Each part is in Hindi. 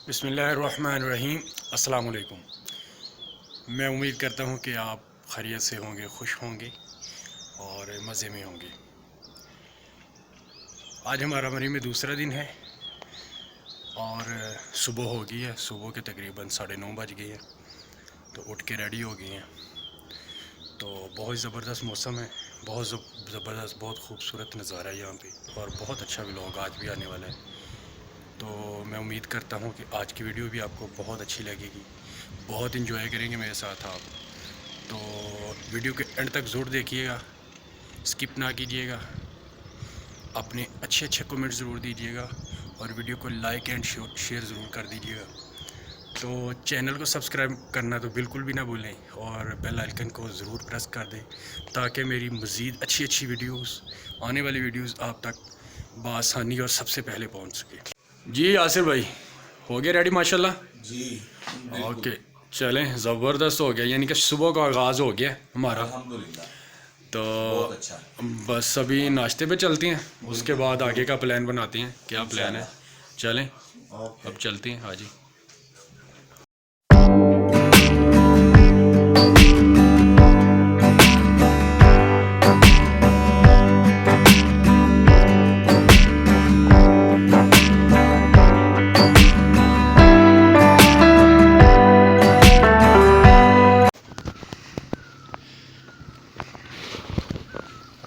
बिस्मिल्लाहिर्रहमानिर्रहीम। अस्सलाम वालेकुम। मैं उम्मीद करता हूँ कि आप खैरियत से होंगे, खुश होंगे और मज़े में होंगे। आज हमारा मरी में दूसरा दिन है और सुबह हो गई है। सुबह के तकरीबन 9:30 बज गए हैं, तो उठ के रेडी हो गए हैं। तो बहुत ज़बरदस्त मौसम है, बहुत ज़बरदस्त, बहुत खूबसूरत नज़ारा है यहाँ पे और बहुत अच्छा व्लॉग आज भी आने वाला है। तो मैं उम्मीद करता हूँ कि आज की वीडियो भी आपको बहुत अच्छी लगेगी, बहुत इंजॉय करेंगे मेरे साथ आप। तो वीडियो के एंड तक ज़रूर देखिएगा, स्किप ना कीजिएगा, अपने अच्छे कमेंट ज़रूर दीजिएगा और वीडियो को लाइक एंड शेयर ज़रूर कर दीजिएगा। तो चैनल को सब्सक्राइब करना तो बिल्कुल भी ना भूलें और बेल आइकन को ज़रूर प्रेस कर दें ताकि मेरी मज़ीद अच्छी वीडियोस, आने वाली वीडियोस आप तक बआसानी और सबसे पहले पहुंच सके। जी आसिर भाई, हो गया रेडी माशाल्लाह जी। ओके, चलें, ज़बरदस्त हो गया, यानी कि सुबह का आगाज़ हो गया हमारा। अल्हम्दुलिल्लाह तो बहुत अच्छा। बस अभी नाश्ते पे चलते हैं, उसके बाद आगे का प्लान बनाते हैं, क्या प्लान है। चलें ओके। अब चलते हैं। हाँ जी।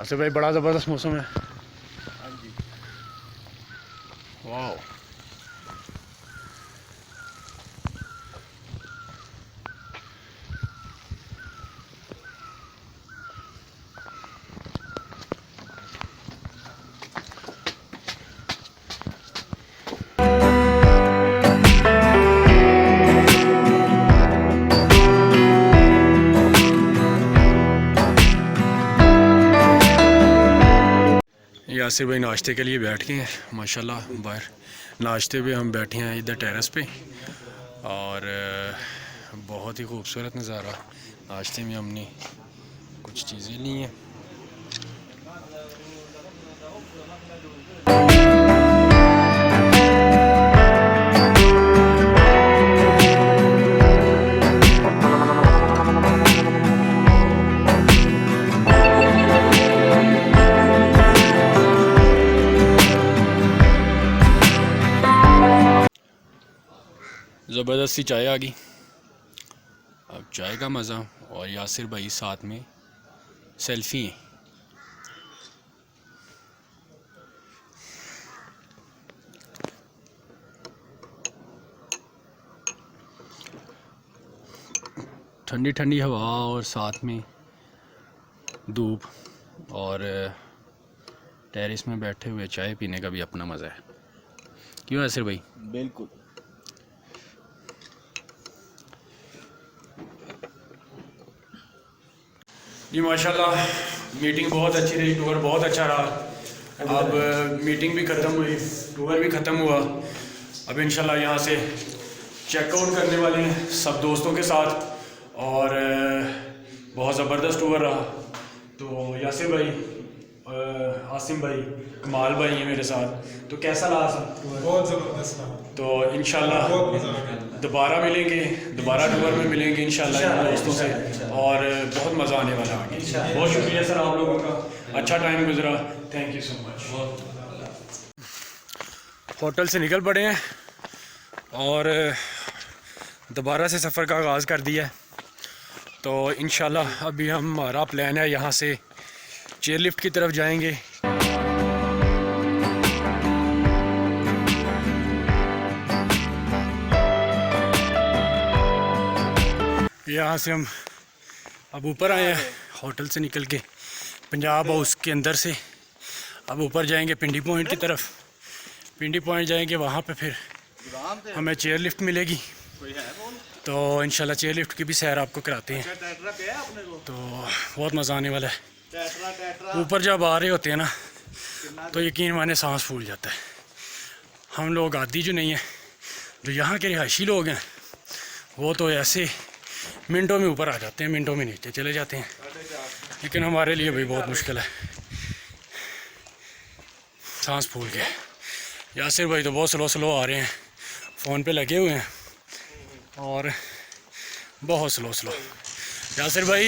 आसिफ भाई, बड़ा ज़बरदस्त मौसम है। हाँ जी। वाह, यासिर भाई नाश्ते के लिए बैठ गए हैं माशाल्लाह। बाहर नाश्ते पे हम बैठे हैं इधर टेरेस पे और बहुत ही खूबसूरत नज़ारा। नाश्ते में हमने कुछ चीज़ें ली हैं। ज़बरदस्त सी चाय आ गई। अब चाय का मज़ा और यासिर भाई साथ में सेल्फी हैं। ठंडी ठंडी हवा और साथ में धूप और टेरेस में बैठे हुए चाय पीने का भी अपना मज़ा है। क्यों यासिर भाई? बिल्कुल। जी माशाल्लाह, मीटिंग बहुत अच्छी रही, टूर बहुत अच्छा रहा। अब मीटिंग भी ख़त्म हुई, टूर भी ख़त्म हुआ। अब इंशाल्लाह यहाँ से चेकआउट करने वाले हैं सब दोस्तों के साथ और बहुत ज़बरदस्त टूर रहा। तो यासिर भाई, आसिम भाई, कमाल भाई हैं मेरे साथ। तो कैसा रहा सब? बहुत ज़बरदस्त रहा। तो इंशाल्लाह बहुत मज़ा आ गया। दोबारा मिलेंगे, दोबारा टूर में मिलेंगे इंशाल्लाह दोस्तों से और बहुत मज़ा आने वाला है आगे। बहुत शुक्रिया सर आप लोगों का, अच्छा टाइम गुजरा, thank you so much. Hotel से निकल पड़े हैं और दोबारा से सफ़र का आगाज़ कर दिया है। तो इंशाल्लाह अभी हमारा प्लान है यहाँ से चेयर लिफ्ट की तरफ जाएंगे। यहाँ से हम अब ऊपर आए हैं होटल से निकल के, पंजाब हाउस के अंदर से अब ऊपर जाएंगे पिंडी पॉइंट की तरफ। पिंडी पॉइंट जाएंगे, वहाँ पे फिर हमें चेयर लिफ्ट मिलेगी। तो इंशाल्लाह चेयर लिफ्ट की भी सैर आपको कराते हैं। तो बहुत मज़ा आने वाला है। ऊपर जब आ रहे होते हैं ना तो यकीन माने सांस फूल जाता है। हम लोग आदी जो नहीं है, जो यहाँ के रिहायशी लोग हैं, वो तो ऐसे मिनटों में ऊपर आ जाते हैं, मिनटों में नीचे चले जाते हैं। लेकिन हमारे लिए भी बहुत मुश्किल है, सांस फूल के। यासिर भाई तो बहुत स्लो आ रहे हैं, फ़ोन पे लगे हुए हैं और बहुत स्लो। यासिर भाई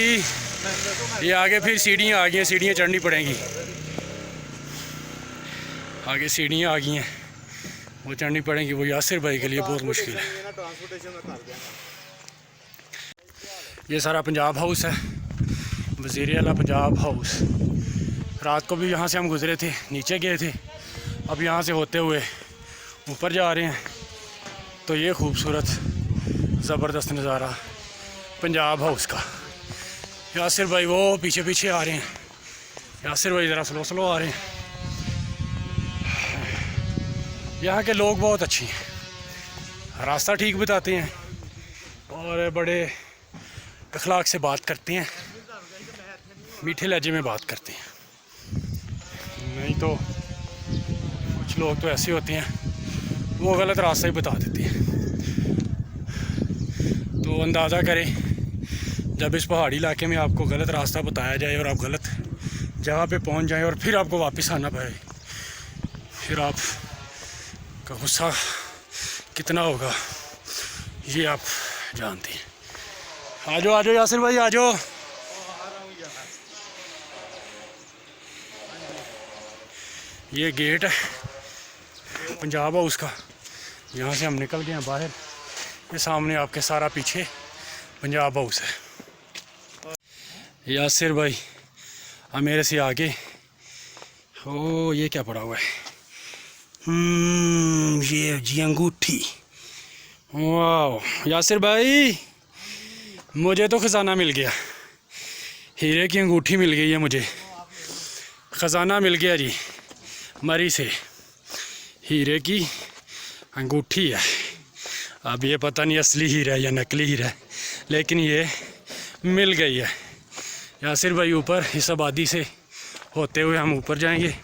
ये आगे फिर सीढ़ियाँ आ गई हैं, सीढ़ियाँ चढ़नी पड़ेंगी। आगे सीढ़ियाँ आ गई हैं, वो चढ़नी पड़ेंगी। वो यासिर भाई के लिए बहुत मुश्किल है। ये सारा पंजाब हाउस है, वज़ीर आला पंजाब हाउस। रात को भी यहाँ से हम गुज़रे थे, नीचे गए थे, अब यहाँ से होते हुए ऊपर जा रहे हैं। तो ये खूबसूरत ज़बरदस्त नज़ारा पंजाब हाउस का। यासिर भाई वो पीछे पीछे आ रहे हैं, यासिर भाई ज़रा स्लो आ रहे हैं। यहाँ के लोग बहुत अच्छे हैं, रास्ता ठीक बताते हैं और बड़े अखलाक से बात करते हैं, मीठे लहजे में बात करते हैं। नहीं तो कुछ लोग तो ऐसे होते हैं वो गलत रास्ता ही बता देते हैं। तो अंदाज़ा करें, जब इस पहाड़ी इलाके में आपको गलत रास्ता बताया जाए और आप गलत जगह पे पहुंच जाएं और फिर आपको वापस आना पड़े, फिर आप का गुस्सा कितना होगा ये आप जानते हैं। आ जाओ यासिर भाई, आ जाओ। ये गेट है पंजाब हाउस का, यहाँ से हम निकल गए हैं बाहर। ये सामने आपके सारा पीछे पंजाब हाउस है। यासिर भाई अब मेरे से आगे, ओ ये क्या पड़ा हुआ है? ये जी अंगूठी। वाह यासिर भाई, मुझे तो ख़जाना मिल गया, हीरे की अंगूठी मिल गई है मुझे, ख़जाना मिल गया जी। मरी से हीरे की अंगूठी है। अब ये पता नहीं असली हीरा है या नकली हीरा है, लेकिन ये मिल गई है। यासिर भाई ऊपर इस आबादी से होते हुए हम ऊपर जाएंगे।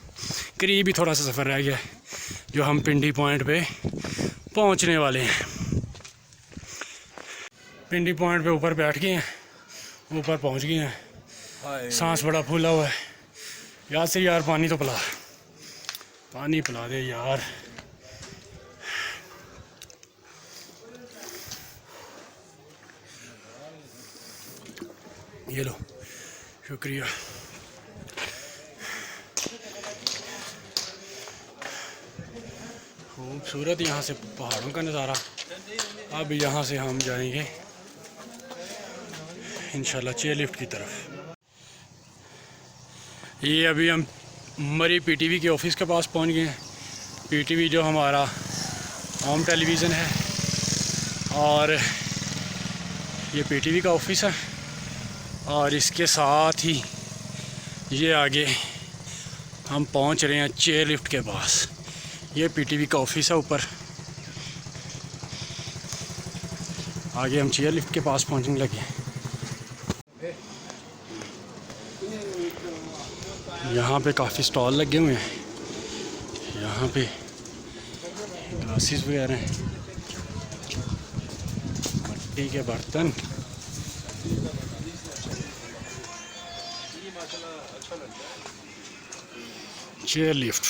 करीब ही थोड़ा सा सफ़र रह गया है, जो हम पिंडी पॉइंट पे पहुंचने वाले हैं। पिंडी पॉइंट पे ऊपर बैठ गए हैं, ऊपर पहुंच गए हैं। सांस बड़ा फूला हुआ है। यासिर यार पानी तो पानी पिला दे यार। ये लो, शुक्रिया। खूबसूरत यहाँ से पहाड़ों का नज़ारा। अब यहाँ से हम जाएंगे इंशाल्लाह चेयर लिफ्ट की तरफ। ये अभी हम मरी पीटीवी के ऑफिस के पास पहुँच गए हैं। पीटीवी जो हमारा होम टेलीविज़न है, और ये पीटीवी का ऑफिस है, और इसके साथ ही ये आगे हम पहुंच रहे हैं चेयर लिफ्ट के पास। ये पीटीवी का ऑफिस है ऊपर, आगे हम चेयर लिफ्ट के पास पहुंचने लगे। यहाँ पे काफ़ी स्टॉल लगे हुए हैं, यहाँ पे ग्लासेस वगैरह हैं, मिट्टी के बर्तन। चेयर लिफ्ट,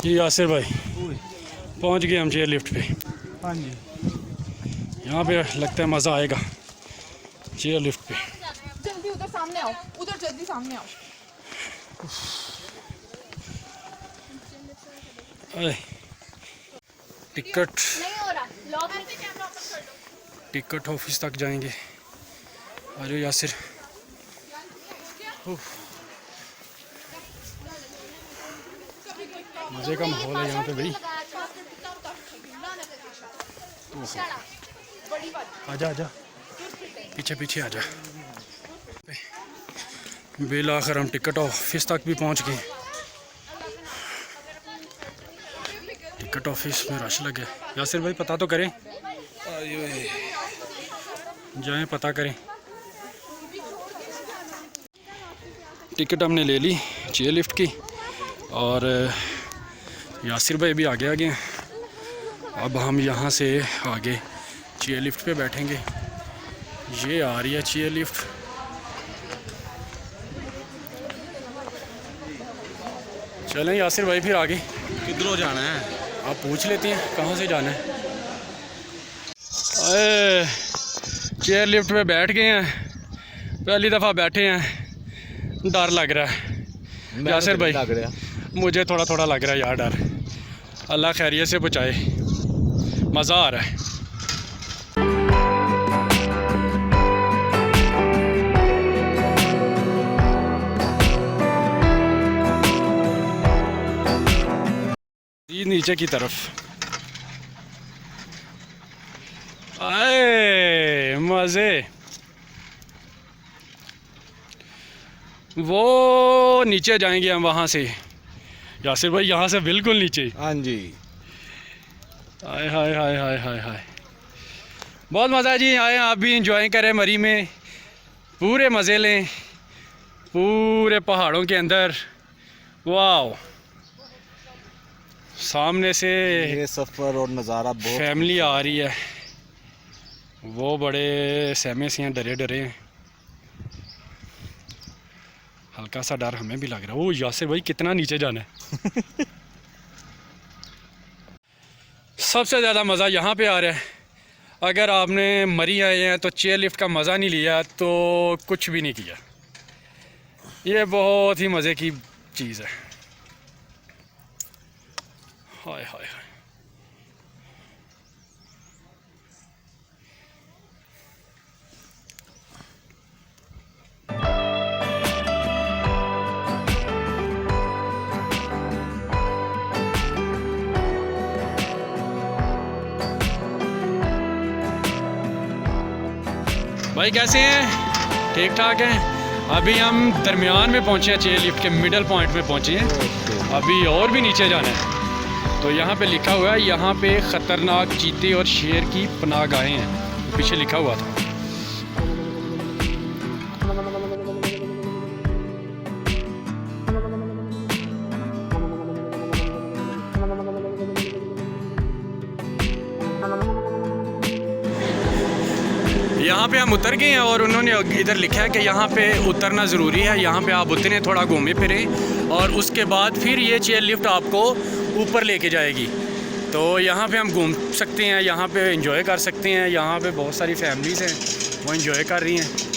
जी यासिर भाई पहुंच गए हम चेयर लिफ्ट पे। हाँ जी, यहाँ पे लगता है मज़ा आएगा चेयर लिफ्ट पे। जल्दी उधर सामने आओ, उधर जल्दी सामने आओ। टिकट नहीं हो रहा, लॉक करके कैमरा ओपन कर दो। टिकट ऑफिस तक जाएंगे। आ जाओ यासिर। मज़े का माहौल है यहाँ पे भाई। आजा आजा, पीछे पीछे आजा। बिल आखिर हम टिकट ऑफिस तक भी पहुँच गए। टिकट ऑफिस में रश लगे। यासिर भाई पता तो करें, जाएं पता करें। टिकट हमने ले ली चेयर लिफ्ट की, और यासिर भाई भी आगे हैं। अब हम यहाँ से आगे चेयर लिफ्ट पे बैठेंगे। ये आ रही है चेयर लिफ्ट। चलें यासिर भाई फिर आगे किधरों जाना है? आप पूछ लेते हैं कहाँ से जाना है। अरे चेयर लिफ्ट पे बैठ गए हैं, पहली दफ़ा बैठे हैं, डर लग रहा है यासिर भाई। लग रहा मुझे थोड़ा थोड़ा लग रहा है यार डर। अल्लाह खैरियत से बचाए, मज़ा आ रहा है। ये नीचे की तरफ आए मज़े, वो नीचे जाएंगे हम वहाँ से यासिर भाई, यहाँ से बिल्कुल नीचे। हाँ जी। हाय हाय हाय हाय हाय हाय, बहुत मज़ा है जी। आए आप भी इंजॉय करें मरी में, पूरे मज़े लें पूरे पहाड़ों के अंदर। वाह, सामने से ये सफ़र और नज़ारा बहुत फैमिली आ रही है, वो बड़े सहमे से हैं, डरे डरे हैं। हल्का सा डर हमें भी लग रहा है। ओ यासिर भाई कितना नीचे जाना है। सबसे ज़्यादा मज़ा यहाँ पे आ रहा है। अगर आपने मरी आए हैं तो चेयर लिफ्ट का मज़ा नहीं लिया तो कुछ भी नहीं किया। ये बहुत ही मज़े की चीज़ है। हाय हाय हाय, भाई कैसे हैं? ठीक ठाक हैं। अभी हम दरमियान में पहुंचे हैं, चेयर लिफ्ट के मिडल पॉइंट में पहुंचे हैं। अभी और भी नीचे जाना है। तो यहाँ पे लिखा हुआ है, यहाँ पे ख़तरनाक चीते और शेर की पनाहगाहें हैं, पीछे लिखा हुआ था। यहाँ पे हम उतर गए हैं और उन्होंने इधर लिखा है कि यहाँ पे उतरना ज़रूरी है। यहाँ पे आप उतरें, थोड़ा घूमे फिरें और उसके बाद फिर ये चेयर लिफ्ट आपको ऊपर लेके जाएगी। तो यहाँ पे हम घूम सकते हैं, यहाँ पे एंजॉय कर सकते हैं। यहाँ पे बहुत सारी फैमिलीज़ हैं, वो एंजॉय कर रही हैं।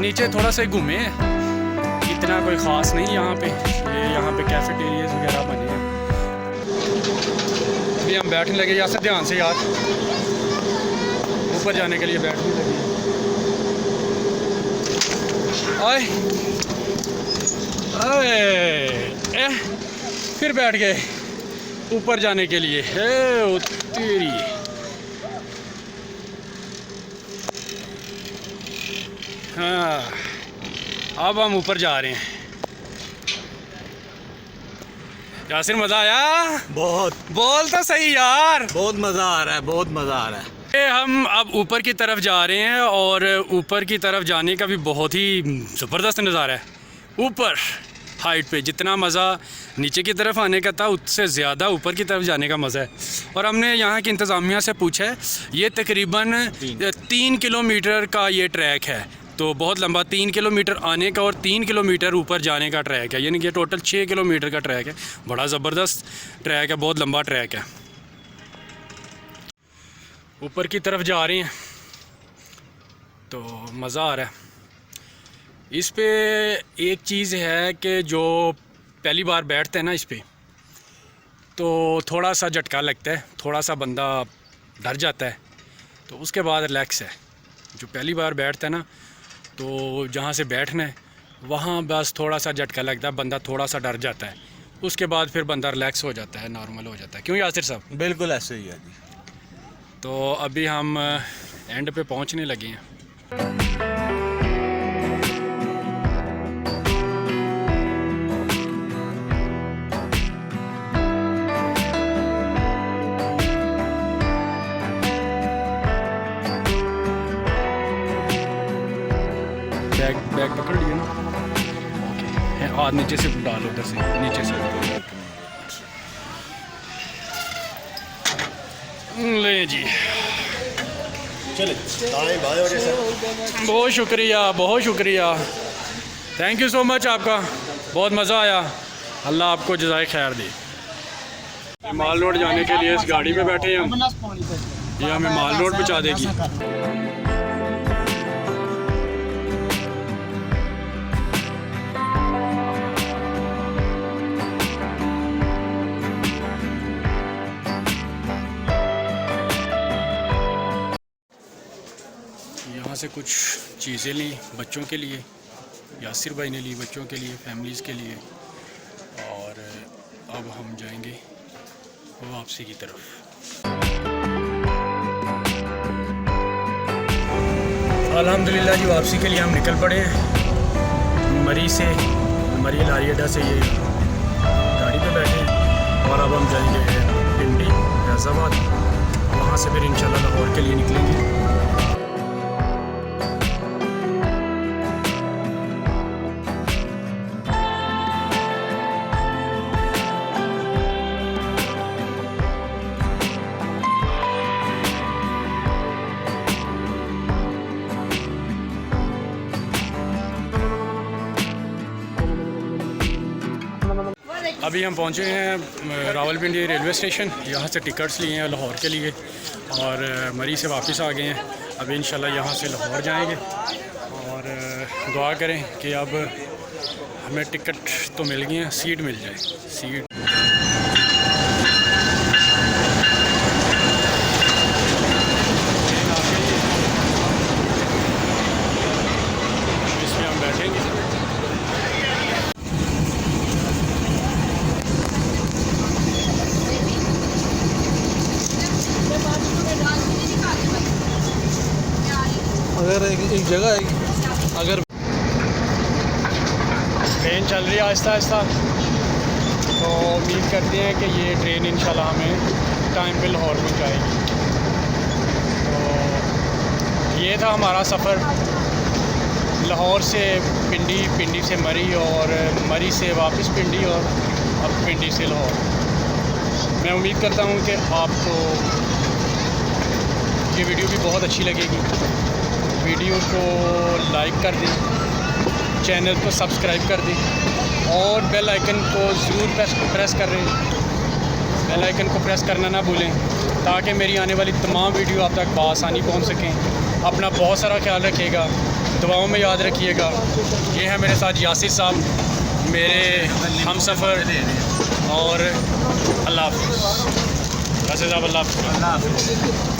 नीचे थोड़ा सा घूमे, इतना कोई ख़ास नहीं यहाँ पे। यहाँ पे कैफेटेरियाज वगैरह बने हैं। अभी हम बैठने लगे, यहाँ से ध्यान से यार, ऊपर जाने के लिए बैठने लगे। आए आए फिर बैठ गए ऊपर जाने के लिए। तेरी हाँ, अब हम ऊपर जा रहे हैं। यासिर मज़ा आया? बहुत बोल तो सही यार। बहुत मज़ा आ रहा है, बहुत मज़ा आ रहा है। हम अब ऊपर की तरफ जा रहे हैं और ऊपर की तरफ जाने का भी बहुत ही ज़बरदस्त नज़ारा है। ऊपर हाइट पे जितना मज़ा नीचे की तरफ आने का था, उससे ज़्यादा ऊपर की तरफ जाने का मज़ा है। और हमने यहाँ की इंतज़ामिया से पूछा है, ये तकरीबन 3 किलोमीटर का ये ट्रैक है। तो बहुत लंबा, 3 किलोमीटर आने का और 3 किलोमीटर ऊपर जाने का ट्रैक है, यानी कि टोटल 6 किलोमीटर का ट्रैक है। बड़ा ज़बरदस्त ट्रैक है, बहुत लंबा ट्रैक है। ऊपर की तरफ जा रहे हैं तो मज़ा आ रहा है। इस पे एक चीज़ है कि जो पहली बार बैठते हैं ना इस पे, तो थोड़ा सा झटका लगता है, थोड़ा सा बंदा डर जाता है। तो उसके बाद रिलैक्स है। जो पहली बार बैठता है ना, तो जहाँ से बैठना है वहाँ बस थोड़ा सा झटका लगता है, बंदा थोड़ा सा डर जाता है। उसके बाद फिर बंदा रिलैक्स हो जाता है, नॉर्मल हो जाता है। क्यों यासिर साहब? बिल्कुल ऐसे ही है जी। तो अभी हम एंड पे पहुँचने लगे हैं। बैग पकड़ लिए ना? ओके, हाथ नीचे से डालो, उधर से नीचे से। ले जी, चले दाएं बाएं और ऐसा। बहुत शुक्रिया, थैंक यू सो मच आपका, बहुत मज़ा आया। अल्लाह आपको जज़ाए खैर दे। माल रोड जाने के लिए इस गाड़ी पे बैठे हैं हम, ये हमें माल रोड पहुँचा देगी। यहाँ से कुछ चीज़ें ली बच्चों के लिए, यासिर भाई ने ली बच्चों के लिए, फैमिलीज़ के लिए, और अब हम जाएंगे वापसी की तरफ। अल्हम्दुलिल्लाह जी, वापसी के लिए हम निकल पड़े हैं मरी लारी अड्डा से, ये गाड़ी पे बैठे हैं और अब हम जाएंगे पिंडी फैज़ाबाद, वहाँ से फिर इंशाल्लाह लाहौर के लिए निकलेंगे। अभी हम पहुंचे हैं रावलपिंडी रेलवे स्टेशन, यहाँ से टिकट्स लिए हैं लाहौर के लिए और मरी से वापस आ गए हैं। अभी इंशाल्लाह यहाँ से लाहौर जाएंगे और दुआ करें कि अब हमें टिकट तो मिल गई हैं, सीट मिल जाए। सीट इसमें हम बैठेंगे। अगर एक जगह है, अगर ट्रेन चल रही है आहिस्ता आहिस्ता, तो उम्मीद करते हैं कि ये ट्रेन इंशाल्लाह हमें टाइम पे लाहौर पहुंचाएगी। तो ये था हमारा सफ़र लाहौर से पिंडी, पिंडी से मरी और मरी से वापस पिंडी और अब पिंडी से लाहौर। मैं उम्मीद करता हूँ कि आपको ये वीडियो भी बहुत अच्छी लगेगी। वीडियो को लाइक कर दें, चैनल को सब्सक्राइब कर दें और बेल आइकन को ज़रूर प्रेस कर दें। बेल आइकन को प्रेस करना ना भूलें ताकि मेरी आने वाली तमाम वीडियो आप तक बआसानी पहुंच सकें। अपना बहुत सारा ख्याल रखिएगा, दुआओं में याद रखिएगा। ये है मेरे साथ यासिर साहब, मेरे हमसफ़र, और अल्लाह हाफ़िज़। यासिर साहब अल्लाह हाफ़िज़।